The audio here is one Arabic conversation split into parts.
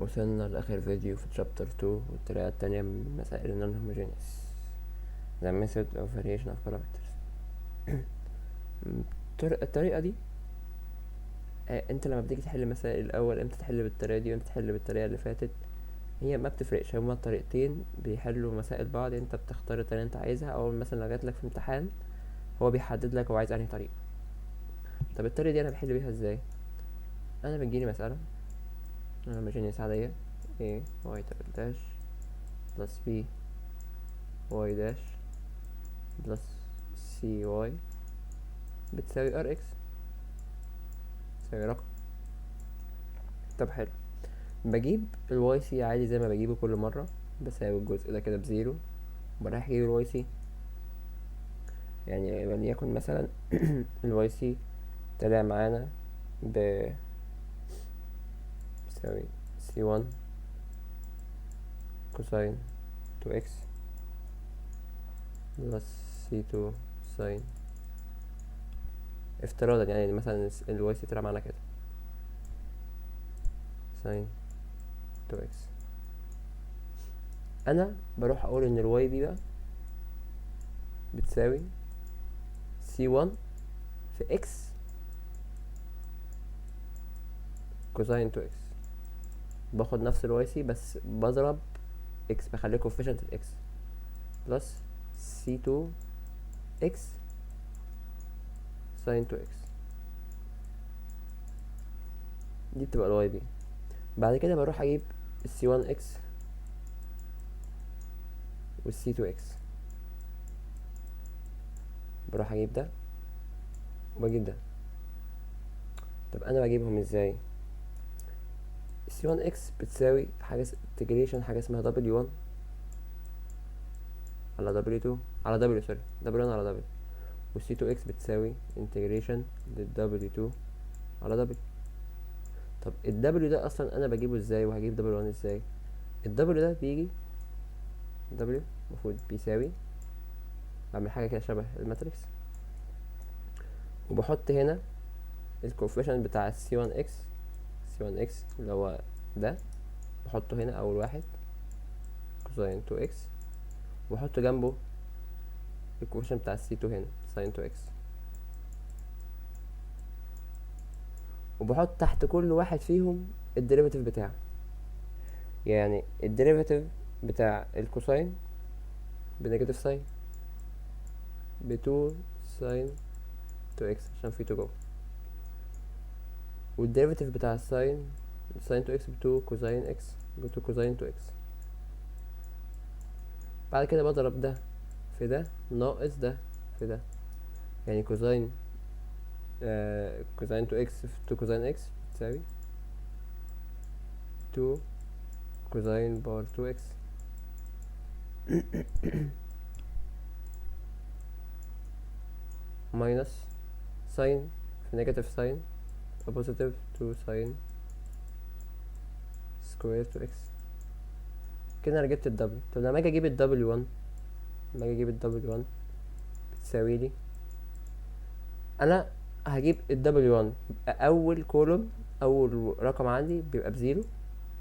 وصلنا لآخر فيديو في chapter 2 والطريقة التانية من مسائل ال non-homogeneous the method of variation of parameters. الطريقة دي انت لما بتيجي تحل مسائل الأول امتى تحل بالطريقة دي وامتى تحل بالطريقة اللي فاتت هي ما بتفرقش، هما الطريقتين بيحلوا مسائل بعض. انت بتختار الطريقة اللي انت عايزها، او مثلا لو جاتلك في امتحان هو بيحدد لك هو عايز انهي طريقة. طب الطريقة دي انا بحل بيها ازاي؟ انا بتجيلي مسألة homogeneous عادية a y double dash plus b y dash plus cy بتساوي rx، تساوي رقم. طب حلو، بجيب الواي سي عادي زي ما بجيبه كل مرة، بساوي الجزء ده كده بزيرو وبروح اجيب الواي سي. يعني وليكن مثلا الواي سي طلع معانا بيساوي c1 كوساين 2x بلس c2 ساين، افتراضا يعني مثلا الواي سي طلع معانا كده ساين 2x. انا بروح اقول ان الواي دي بقى بتساوي c1 في x كوساين 2x. باخد نفس الواي سي بس بضرب x، بخليه coefficient x بلس c2 x ساين 2x. دي بتبقى الواي بي. بعد كده بروح اجيب c1 x c2 x، بروح اجيب ده وبجيب ده. طب انا بجيبهم ازاي؟ c1 x بتساوي حاجة integration حاجة اسمها w1 على w2 على w، سوري w1 على w، و c2x بتساوي integration لل w2 على w. طب ال w ده اصلا انا بجيبه ازاي وهجيب w1 ازاي؟ ال w ده بيجي w المفروض بيساوي، بعمل حاجة كده شبه الماتريكس وبحط هنا الكوفيشنت بتاع c1x اللي هو ده، بحطه هنا اول واحد كوساين 2x، وبحط جنبه الكوفيشنت بتاع c2 هنا ساين 2x، وبحط تحت كل واحد فيهم الديريفاتيف بتاعه. يعني الديريفاتيف بتاع الكوساين بنيجاتيف ساين ب2 ساين 2x عشان في 2 جوه، والديريفاتيف بتاع الساين ساين 2x ب2 كوساين x ب2 كوساين 2x. بعد كده بضرب ده في ده ناقص ده في ده، يعني كوساين كوساين 2x في 2 كوساين x بتساوي 2 كوساين باور 2x ماينس ساين في نيجاتيف ساين بوزيتيف 2 ساين سكوير 2x. كده انا جبت الدبل. طب لما اجي اجيب الدبل 1، لما اجي اجيب الدبل 1 بتساوي لي، انا هجيب الدبل 1 يبقى اول كولوم اول رقم عندي بيبقى بزيرو،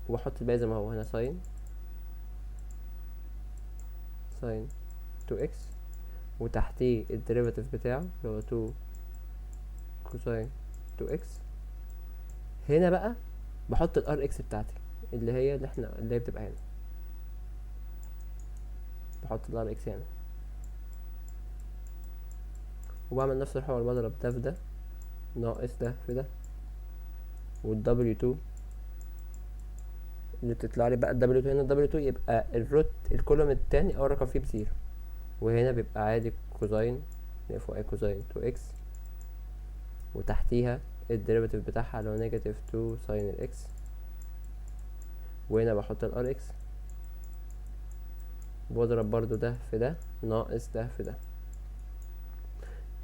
واحط الباقي زي ما هو هنا ساين 2x، وتحتيه الديريفاتيف بتاعه اللي هو 2 كوساين 2x. هنا بقى بحط الار اكس بتاعتي اللي هي بتبقى هنا، بحط الار اكس هنا وبعمل نفس الحوار، بضرب ده في ده ناقص ده في ده، والدبليو 2 اللي بتطلع لي بقى الدبليو 2 هنا، الدبليو 2 يبقى الروت الكولوم التاني اول رقم فيه بزيرو، وهنا بيبقى عادي كوزاين فوق كوزاين 2x، وتحتيها الديريفاتيف بتاعها اللي هو نيجاتيف 2 ساين الاكس، وهنا بحط الار اكس واضرب برضو ده في ده ناقص ده في ده.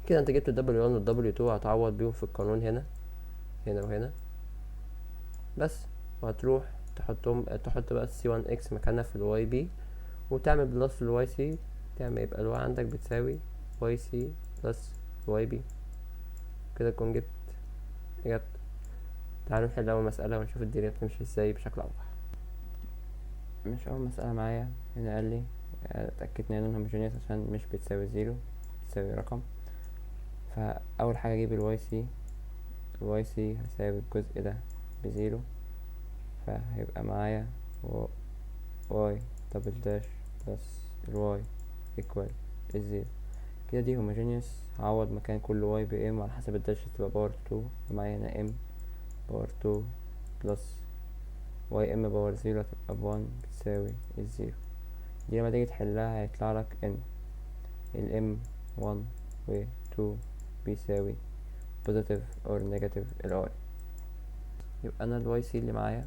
كده انت جبت الدبليو 1 والدبليو 2، هتعوض بيهم في القانون هنا وهنا بس، وهتروح تحط بقى السي 1 اكس مكانها في الواي بي، وتعمل بلس الواي سي، تعمل يبقى الواي عندك بتساوي واي سي بلس واي بي. كده تكون جبت اجابت. تعالوا نحل اول مسألة ونشوف الدنيا بتمشي ازاي بشكل اوضح. مش اول مسألة معايا هنا قال لي اتأكدت ان هوموجينيوس عشان مش بتساوي زيرو، بتساوي رقم. فاول حاجة اجيب الواي سي. الواي سي هساوي الجزء ده بزيرو، فهيبقى معايا واي دبل داش بلس الواي ايكوال الزيرو. كده دي هوموجينيوس. هعوض مكان كل واي بام على حسب الداش تبقى باور 2، معايا هنا ام باور 2 بلس واي ام باور 0 هتبقى ب1 بتساوي الزيرو. دي لما تيجي تحلها هيطلع لك ان الام 1 و 2 بيساوي بوزيتيف اور نيجاتيف الاي. يبقى انا الواي سي اللي معايا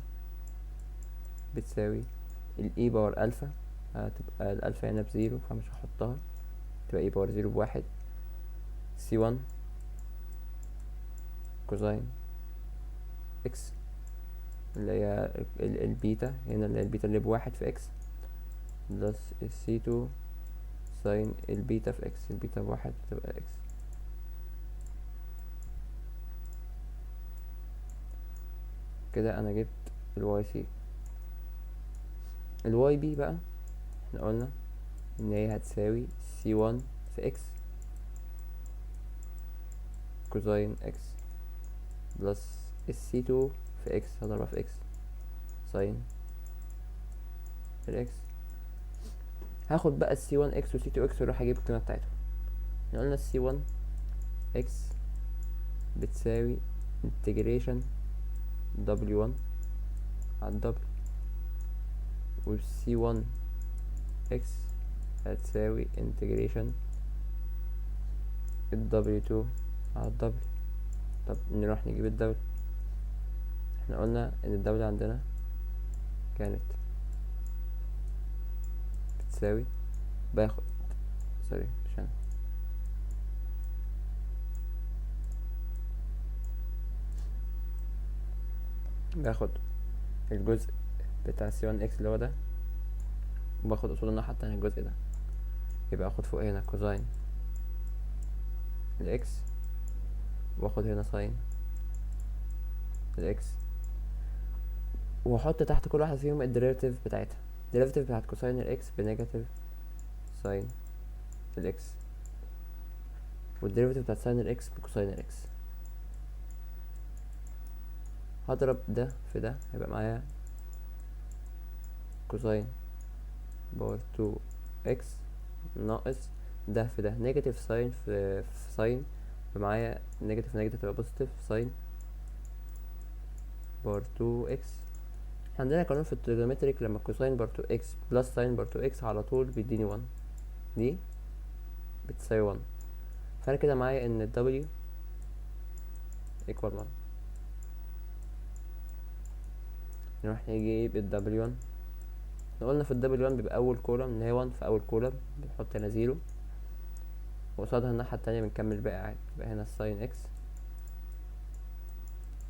بتساوي الاي باور الفا، هتبقى الالفا هنا بزيرو فمش هحطها، تبقى اي باور 0 بواحد، سي 1 كوزين اكس اللي هي البيتا هنا، اللي هي البيتا اللي بواحد في اكس، بلس السي 2 ساين البيتا في اكس، البيتا بواحد تبقى اكس. كده انا جبت الواي سي. الواي بي بقى احنا قلنا ان هي هتساوي سي 1 في اكس كوزين اكس بلس السي 2 في اكس هضربها في اكس ساين الاكس. هاخد بقى السي 1 اكس والسي 2 اكس واروح اجيب القيمه بتاعتهم. احنا قلنا السي 1 اكس بتساوي انتجريشن دبليو 1 على الدبل، والسي 1 اكس هتساوي انتجريشن الدبليو 2 على الدبل. طب نروح نجيب الدبل. احنا قلنا ان الدبل عندنا كانت بتساوي، باخد سوري مش انا، باخد الجزء بتاع سي 1 اكس اللي هو ده، وباخد قصاد الناحية التانية الجزء ده، يبقى اخد فوق هنا كوزين الاكس، واخد هنا ساين الاكس، واحط تحت كل واحد فيهم الديريفاتيف بتاعتها. الديريفاتيف بتاعت كوساين الاكس بنيجاتيف ساين الاكس، والديريفاتيف بتاعت ساين الاكس بكوساين الاكس. هضرب ده في ده هيبقى معايا كوساين باور 2 اكس ناقص ده في ده نيجاتيف ساين في ساين، معايا نيجاتيف نيجاتيف تبقى بوزيتيف ساين باور 2 اكس. عندنا قانون في التريجونومتريك لما كوساين باور 2 اكس بلس ساين باور 2 اكس على طول بيديني 1، دي بتساوي 1. فانا كده معايا ان ال W equal 1. نروح نجيب ال W1. احنا قلنا في ال W1 بيبقى اول كولوم اللي هي 1، في اول كولوم بنحط هنا 0، وقصادها الناحية التانية بنكمل باقي عادي، يبقى هنا الساين اكس،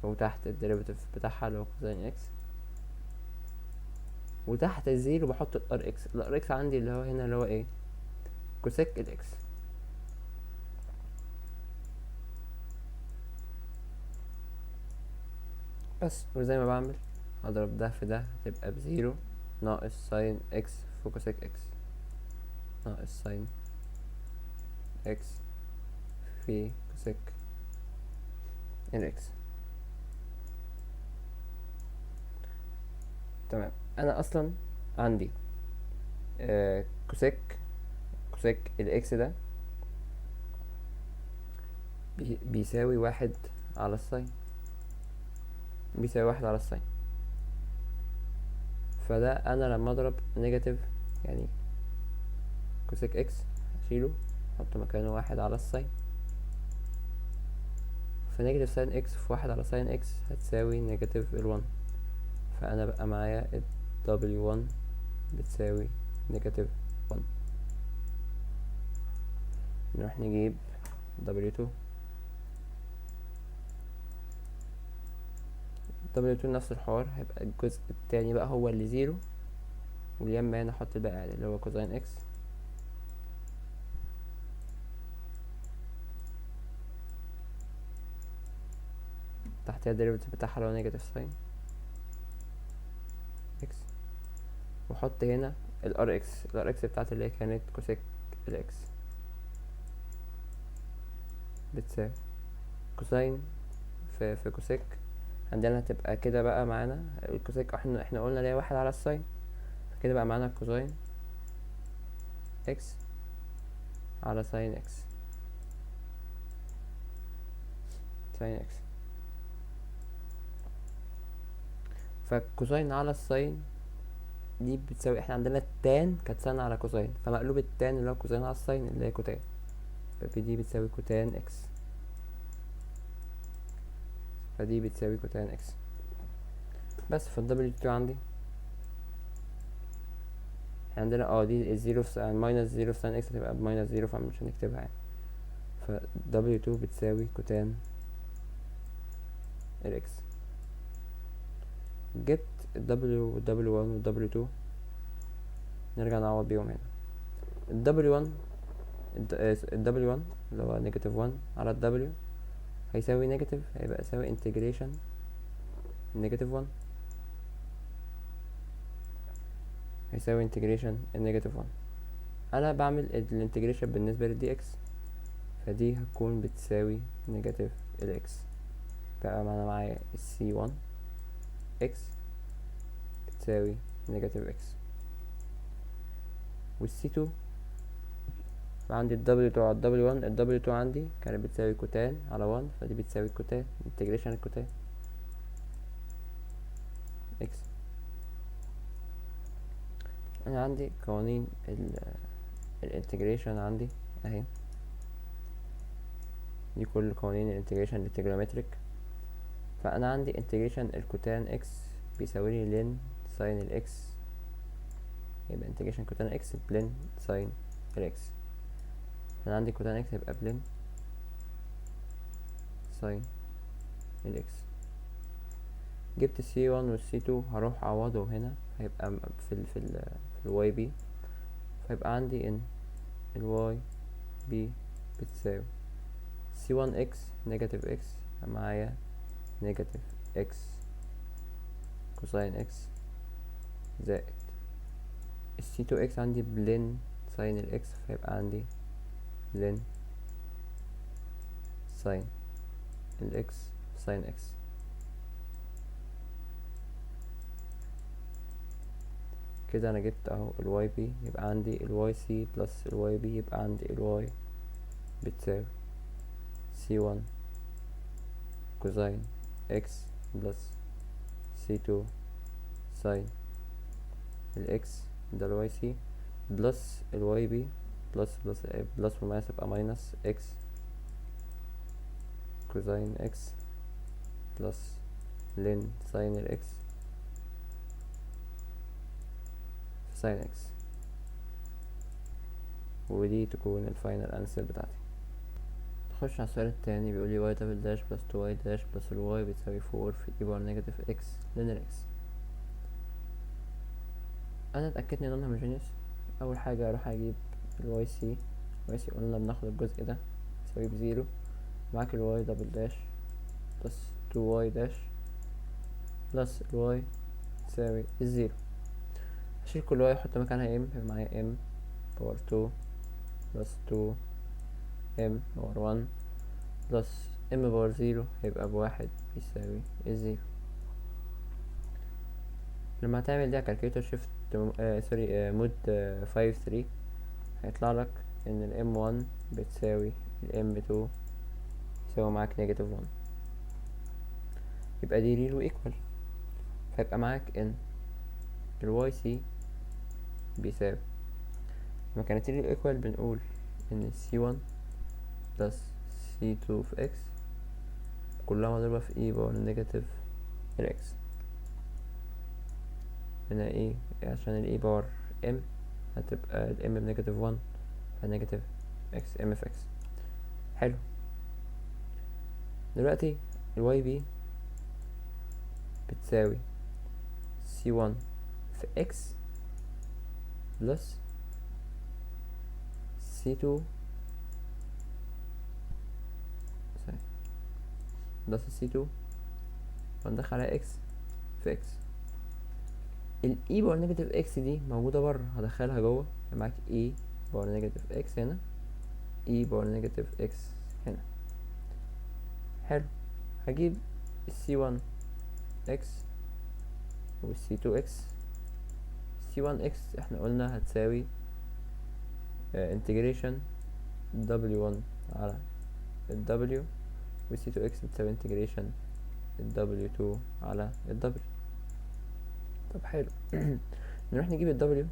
وتحت الديريفاتيف بتاعها اللي هو كوزين اكس، وتحت الزيرو بحط الار اكس. الار اكس عندي اللي هو هنا اللي هو ايه، كوسيك الاكس. بس وزي ما بعمل هضرب ده في ده تبقى بزيرو، ناقص ساين اكس في كوسيك اكس، ناقص ساين اكس في كوسيك الاكس. تمام. انا اصلا عندي كوسيك الاكس ده بيساوي واحد على الساين، بيساوي واحد على الساين. فده انا لما اضرب نيجاتيف يعني كوسيك اكس هشيله احط مكانه واحد على الساين، فنيجاتيف ساين اكس في واحد على ساين اكس هتساوي نيجاتيف ال1. فانا بقى معايا ال W1 بتساوي نيجاتيف 1. نروح نجيب W2. W2 نفس الحوار، هيبقى الجزء التاني بقى هو اللي زيرو، واليمة هنا احط الباقي عادي اللي هو كوزين اكس، تحتها الديريفاتيف بتاعها اللي هو نيجاتيف ساين اكس، وحط هنا الار اكس بتاعت اللي هي كانت كوسيك الاكس بتساوي كوساين في كوسيك. عندنا هتبقى كده بقى معانا الكوسيك، احنا قلنا ليه واحد على الساين، فكده بقى معانا كوساين اكس على ساين اكس، ساين اكس. فالكوساين على الساين دي بتساوي، احنا عندنا التان كانت ساين على كوساين، فمقلوب التان اللي هو كوساين على الساين اللي هي كوتان، فدي بتساوي كوتان اكس، فدي بتساوي كوتان اكس. بس فالدبليو 2 عندي عندنا دي الزيرو في ماينس زيرو في ساين اكس هتبقى بماينس زيرو، فمش هنكتبها يعني. ف W2 بتساوي كوتان الاكس. جبت ال W وال W1 وال W2، نرجع نعوض بيهم هنا. ال W1 ال W1 اللي هو نيجاتيف 1 على ال W هيساوي نيجاتيف، هيبقى يساوي انتجريشن نيجاتيف 1 هيساوي انتجريشن النيجاتيف 1. انا بعمل الانتجريشن بالنسبه للدي اكس، فدي هتكون بتساوي نيجاتيف الاكس، بقى معايا السي 1 اكس بتساوي نيجاتيف اكس، والسي 2 فعندي ال W2 على ال W1، ال W2 عندي كانت بتساوي كوتان على 1، فدي بتساوي كوتان انتجريشن الكوتان اكس. انا عندي قوانين الانتجريشن عندي اهي، دي كل قوانين الانتجريشن التريجونومتريك. فانا عندي انتجريشن الكوتان اكس بيساوي لي لين ساين الاكس، يبقى انتجريشن كوتان اكس بلين ساين الاكس. انا عندي كوتان اكس يبقى بلين ساين الاكس. جبت سي 1 والسي 2 هروح اعوضه هنا، هيبقى في الواي بي، فيبقى عندي ان الواي بي بتساوي سي 1 اكس نيجاتيف اكس، معايا نيجاتيف اكس كوساين اكس زائد السي 2 اكس عندي بلين ساين الاكس، فيبقى عندي لين ساين الاكس ساين اكس. كده انا جبت اهو الواي بي، يبقى عندي الواي سي بلس الواي بي، يبقى عندي الواي بتساوي سي 1 كوزين اكس بلس سي 2 ساين الاكس، ده الواي سي بلس الواي بي، بلس وماينس يبقى ماينس اكس كوزين اكس بلس لين ساين الاكس ساين اكس. ودي تكون الفاينل انسر بتاعتي. نخش على السؤال التاني، بيقولي واي دبل داش بلس 2 واي داش بلس الواي بتساوي 4 في اي بار نيجاتيف اكس لين الاكس. انا اتأكدت ان انا هوموجينيوس. اول حاجة اروح اجيب الواي سي، واي سي قلنا بناخد الجزء ده يساوي بزيرو، معاك الواي دبل داش بلس 2 واي داش بلس الواي تساوي الزيرو. هشيل كل واي احط مكانها ام، يبقى معايا ام باور 2 بلس 2 ام باور 1 بلس ام باور 0 هيبقى بواحد بيساوي الزيرو. لما هتعمل دي كالكوليتر شيفت مود 5-3 هيطلع لك ان الام 1 بتساوي الام 2 يساوي معاك نيجاتيف 1، يبقى دي ريل وايكوال، فيبقى معاك ان الواي سي بيساوي، لما كانت ريل ايكوال بنقول ان سي 1 بلس سي 2 في اكس كلها مضروبة في اي باور نيجاتيف الاكس. هنا ايه عشان الاي باور ام هتبقى الام بنيجاتيف 1، فنيجاتيف اكس ام في اكس. حلو. دلوقتي الواي بي بتساوي سي 1 في اكس بلس سي 2 بلس سي 2 وندخل على اكس في اكس. الاي باور نيجاتيف اكس دي موجودة بره، هدخلها جوه، معاك اي باور نيجاتيف اكس هنا، اي باور نيجاتيف اكس هنا. حلو. هجيب السي 1 اكس والسي 2 اكس. سي 1 اكس احنا قلنا هتساوي انتجريشن دبليو 1 على الدبليو، والسي 2 اكس بتساوي انتجريشن الدبليو 2 على الدبليو. طب حلو. نروح نجيب الدبليو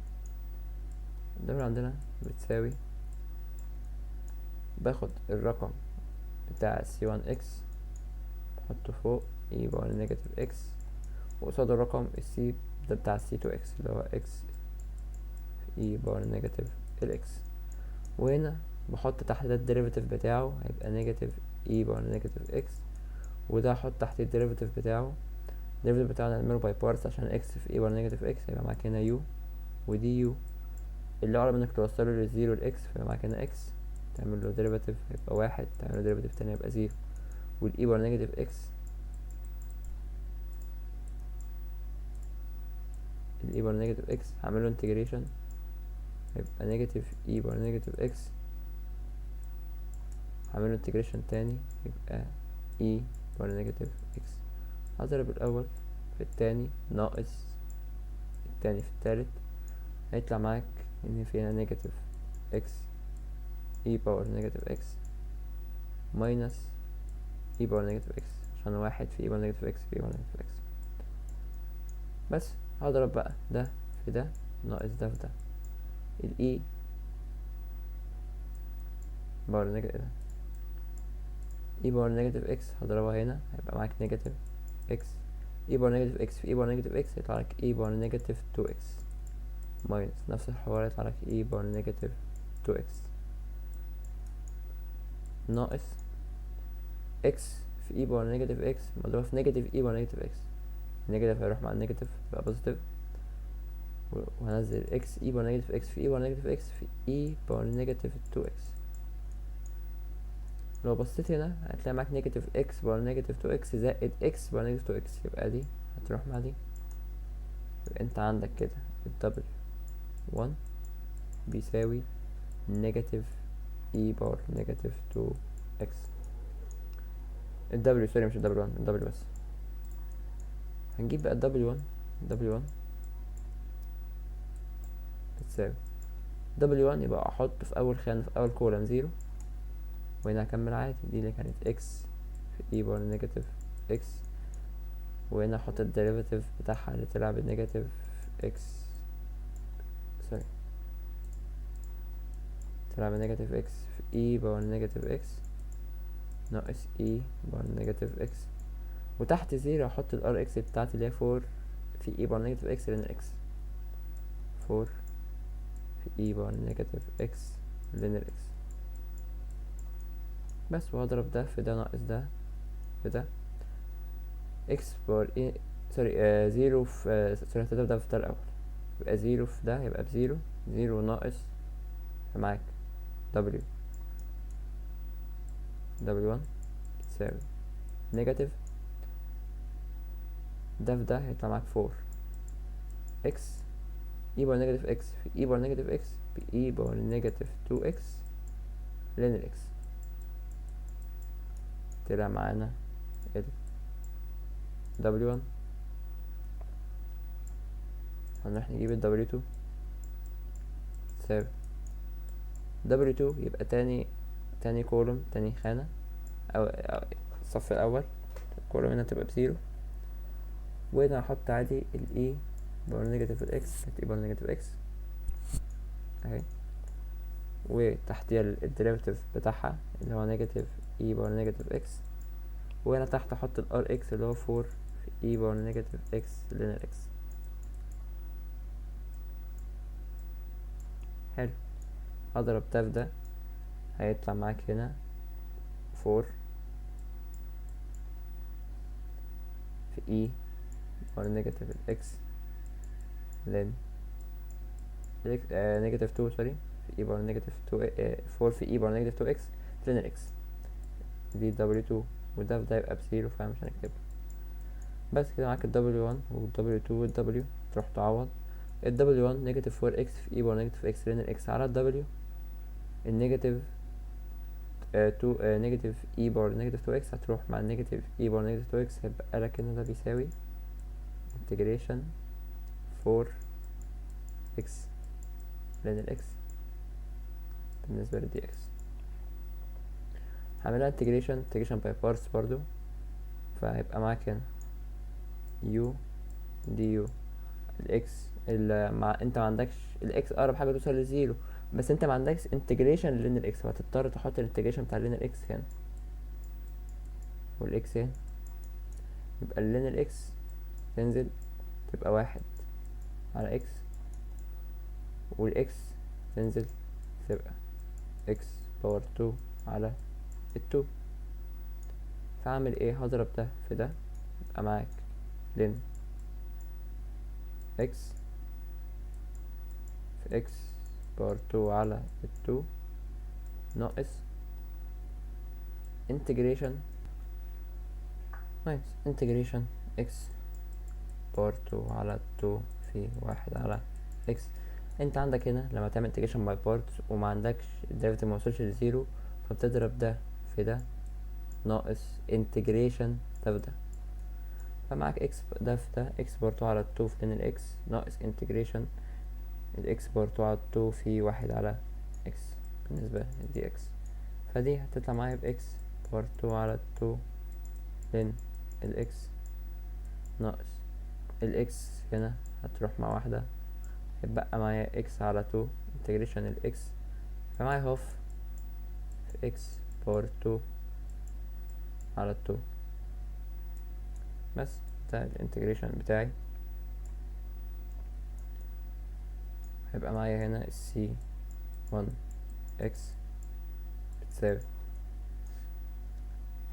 عندنا بتساوي، باخد الرقم بتاع سي 1 اكس بحطه فوق اي باور نيجاتيف اكس، وقصاد الرقم السي ده بتاع السي 2 اكس اللي هو اكس في اي باور نيجاتيف الاكس، وهنا بحط تحت ده الديريفاتيف بتاعه هيبقى نيجاتيف اي باور نيجاتيف اكس، وده هحط تحت الديريفاتيف بتاعه، الديريفاتيف بتاعه نعمله باي بارتس عشان اكس في اي باور نيجاتيف اكس هيبقى معاك هنا يو، ودي يو اللي اقرب انك توصله للزيرو الاكس فيبقى معاك هنا اكس، تعمل له ديريفاتيف هيبقى واحد، تعمل له ديريفاتيف تاني هيبقى زيرو، والاي باور نيجاتيف اكس الاي باور نيجاتيف اكس هعمل له انتجريشن هيبقى نيجاتيف اي باور نيجاتيف اكس، هعمل له انتجريشن تاني يبقى اي باور نيجاتيف اكس، هضرب الاول في التاني ناقص التاني في التالت، هيطلع معاك ان في هنا نيجاتيف اكس اي باور نيجاتيف اكس ماينس اي باور نيجاتيف اكس، عشان واحد في اي باور نيجاتيف اكس في اي باور نيجاتيف اكس. بس هضرب بقى ده في ده ناقص ده في ده، الاي باور نيجاتيف اي باور نيجاتيف اكس هضربها هنا هيبقى معاك نيجاتيف اكس اي باور نيجاتيف اكس في اي باور نيجاتيف اكس يطلع لك اي باور نيجاتيف 2 اكس، ماينس نفس الحوار يطلع لك اي باور نيجاتيف 2 اكس ناقص اكس في اي باور نيجاتيف اكس مضروب في نيجاتيف اي باور نيجاتيف اكس، النيجاتيف هيروح مع النيجاتيف يبقى بوزيتيف، وهنزل اكس اي باور نيجاتيف اكس في اي باور نيجاتيف اكس في اي باور نيجاتيف 2 اكس. لو بصيت هنا هتلاقي معاك نيجاتيف اكس باور نيجاتيف 2 اكس زائد اكس باور نيجاتيف 2 اكس، يبقى دي هتروح مع دي، يبقى انت عندك كده الدبل 1 بيساوي نيجاتيف اي باور نيجاتيف 2 اكس. الدبليو سوري مش الدبل 1، الدبليو بس. هنجيب بقى الدبليو 1 بتساوي دبليو 1 يبقى احط في اول خانة في اول كولم زيرو، وهنا هكمل عادي، دي اللي كانت اكس في اي باور نيجاتيف اكس، وهنا احط الديريفاتيف بتاعها اللي طلع بالنيجاتيف اكس سوري طلع بالنيجاتيف اكس في اي باور نيجاتيف اكس ناقص اي باور نيجاتيف اكس، وتحت زيرو احط الار اكس بتاعتي اللي هي 4 في اي باور نيجاتيف اكس لين اكس، 4 في اي باور نيجاتيف اكس لين اكس. بس وهضرب ده في ده ناقص ده في ده، اكس باور اي سوري زيرو في سوري هتضرب ده في ده الاول، يبقى زيرو في ده يبقى بزيرو، زيرو ناقص معاك دبليو 1 تساوي نيجاتيف ده في ده هيطلع معاك 4 اكس اي باور نيجاتيف اكس في اي باور نيجاتيف اكس في اي باور نيجاتيف 2 اكس لين الاكس، طلع معانا ال W1. هنروح نجيب ال W2 تساوي W2 يبقى تاني كولوم تاني خانة أو الصف الأول، الكولوم هنا تبقى بزيرو، وهنا هحط عادي ال E باور نيجاتيف ال X E باور نيجاتيف X اهي، وتحتيها الديريفاتيف بتاعها اللي هو نيجاتيف E باور نيجاتيف X، وهنا تحت احط ال RX اللي هو 4 في E باور نيجاتيف X لين ال X. حلو. اضرب ده في ده هيطلع معاك هنا 4 في E باور نيجاتيف ال X لين نيجاتيف 2 سوري في E باور نيجاتيف 2 4 في E باور نيجاتيف 2 X لين ال X، دي W2 وده في ده يبقى بزيرو فمش هنكتبه. بس كده معاك ال W1 وال W2 وال W، تروح تعوض ال W1 نيجاتيف 4x في e باور نيجاتيف x لين ال x على ال W، النيجاتيف 2 نيجاتيف e باور نيجاتيف 2x هتروح مع النيجاتيف e باور نيجاتيف 2x، هيبقى لك ان ده بيساوي انتجريشن 4x لين ال x بالنسبة لل dx. هعملها انتجريشن باي بارتس برضو، فهيبقى معاك هنا u du الاكس مع انت ما عندكش الاكس اقرب حاجه توصل لزيرو، بس انت ما عندكش انتجريشن لين الاكس، فهتضطر تحط الانتجريشن بتاع لين الاكس هنا والاكس هنا، يبقى لين الاكس تنزل تبقى 1 على اكس، والاكس تنزل تبقى اكس باور 2 على ال2. فاعمل ايه؟ هضرب ده في ده، يبقى معاك لين اكس في اكس باور 2 على ال2 ناقص انتجريشن اكس باور 2 على 2 في 1 على اكس. انت عندك هنا لما تعمل انتجريشن باي بارتس وما عندكش الديريفيتيف ما وصلش لزيرو، فبتضرب ده في ده ناقص انتجريشن ده في ده، فمعاك اكس ده في ده اكس باور 2 على 2 في لين الاكس ناقص انتجريشن الاكس باور 2 على 2 في 1 على اكس بالنسبة لدي اكس. فدي هتطلع معايا باكس باور 2 على 2 لين الاكس ناقص الاكس هنا هتروح مع واحدة، هيبقى معايا اكس على 2 انتجريشن الاكس، فمعايا هاف في اكس باور 2 على 2. بس ده الانتجريشن بتاعي. هيبقى معايا هنا السي 1 اكس بتساوي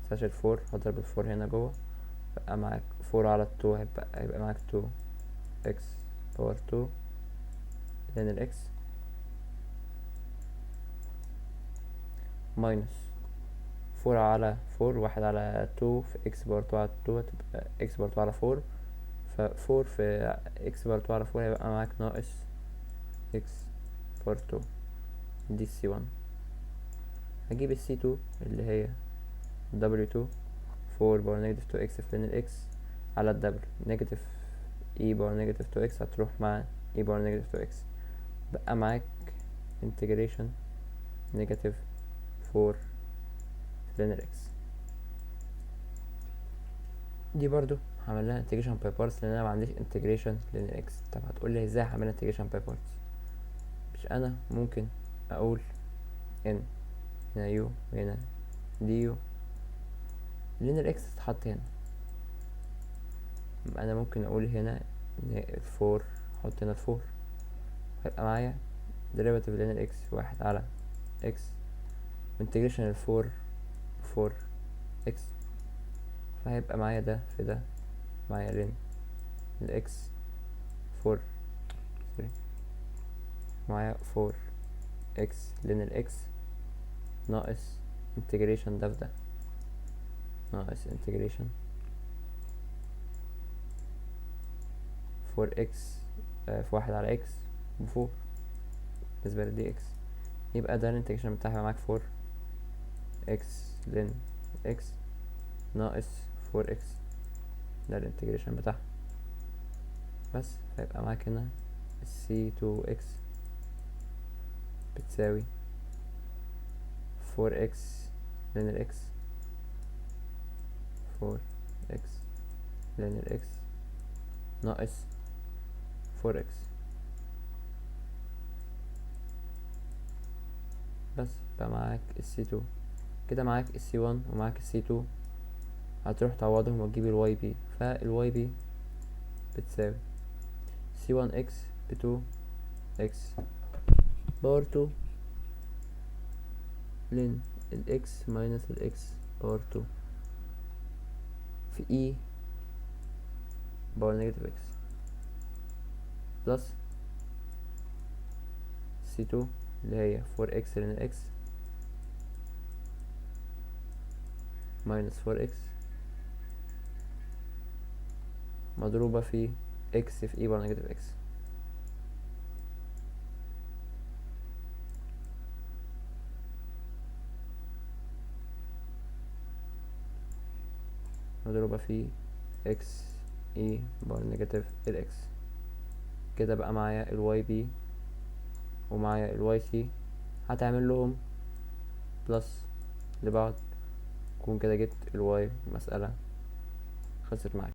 سلاش الفور، هضرب الفور هنا جوه، بقى معاك 4 على 2، هيبقى معاك 2 اكس باور 2 لين الاكس ماينس 4 على 4، 1 على 2 في اكس باور 2 على 2 هتبقى اكس باور 2 على 4، ف 4 في اكس باور 2 على 4 هيبقى معاك ناقص اكس باور 2. دي السي 1. هجيب السي 2 اللي هي W2 4 باور نيجاتيف 2 اكس في لين الاكس على الدبل نيجاتيف e باور نيجاتيف 2 اكس هتروح مع e باور نيجاتيف 2 اكس، بقى معاك انتجريشن نيجاتيف 4 في لين الاكس. دي برضو هعملها انتجريشن باي بارتس لان انا ما عنديش انتجريشن لين الاكس. طب هتقولي ازاي هعملها انتجريشن باي بارتس؟ مش انا ممكن اقول ان هنا يو وهنا دي يو، لين الاكس تتحط هنا، انا ممكن اقول هنا ان الفور احط هنا الفور، هيبقى معايا ديريفاتيف لين الاكس 1 على اكس وانتجريشن الفور 4 اكس، فهيبقى معايا ده في ده، معايا لين الاكس 4 سوري معايا 4 اكس لين الاكس ناقص انتجريشن ده في ده ناقص انتجريشن 4 اكس في 1 على اكس ب4 بالنسبة لدي اكس. يبقى ده الانتجريشن بتاعها معاك 4 اكس لين اكس ناقص 4 اكس، ده الانتجريشن بتاعها. بس فيبقى معاك هنا السي 2 اكس بتساوي 4 اكس لين الاكس 4 اكس لين الاكس ناقص 4 اكس. بس بقى معاك السي 2 كده، معاك السي 1 ومعاك السي 2، هتروح تعوضهم وتجيب الواي بي، فالواي بي بتساوي سي 1 اكس ب2 اكس باور 2 لين الاكس ماينس الاكس باور 2 في اي باور نيجاتيف اكس بلس سي 2 اللي هي 4 اكس لين الاكس ماينس 4 اكس مضروبة في اكس في اي بار نيجاتيف اكس. مضروبة في اكس اي بار نيجاتيف الاكس. كده بقى معايا الواي بي ومعايا الواي سي، هتعمل لهم بلس لبعض، كون كده جبت الواي. مسألة خلصت معاك.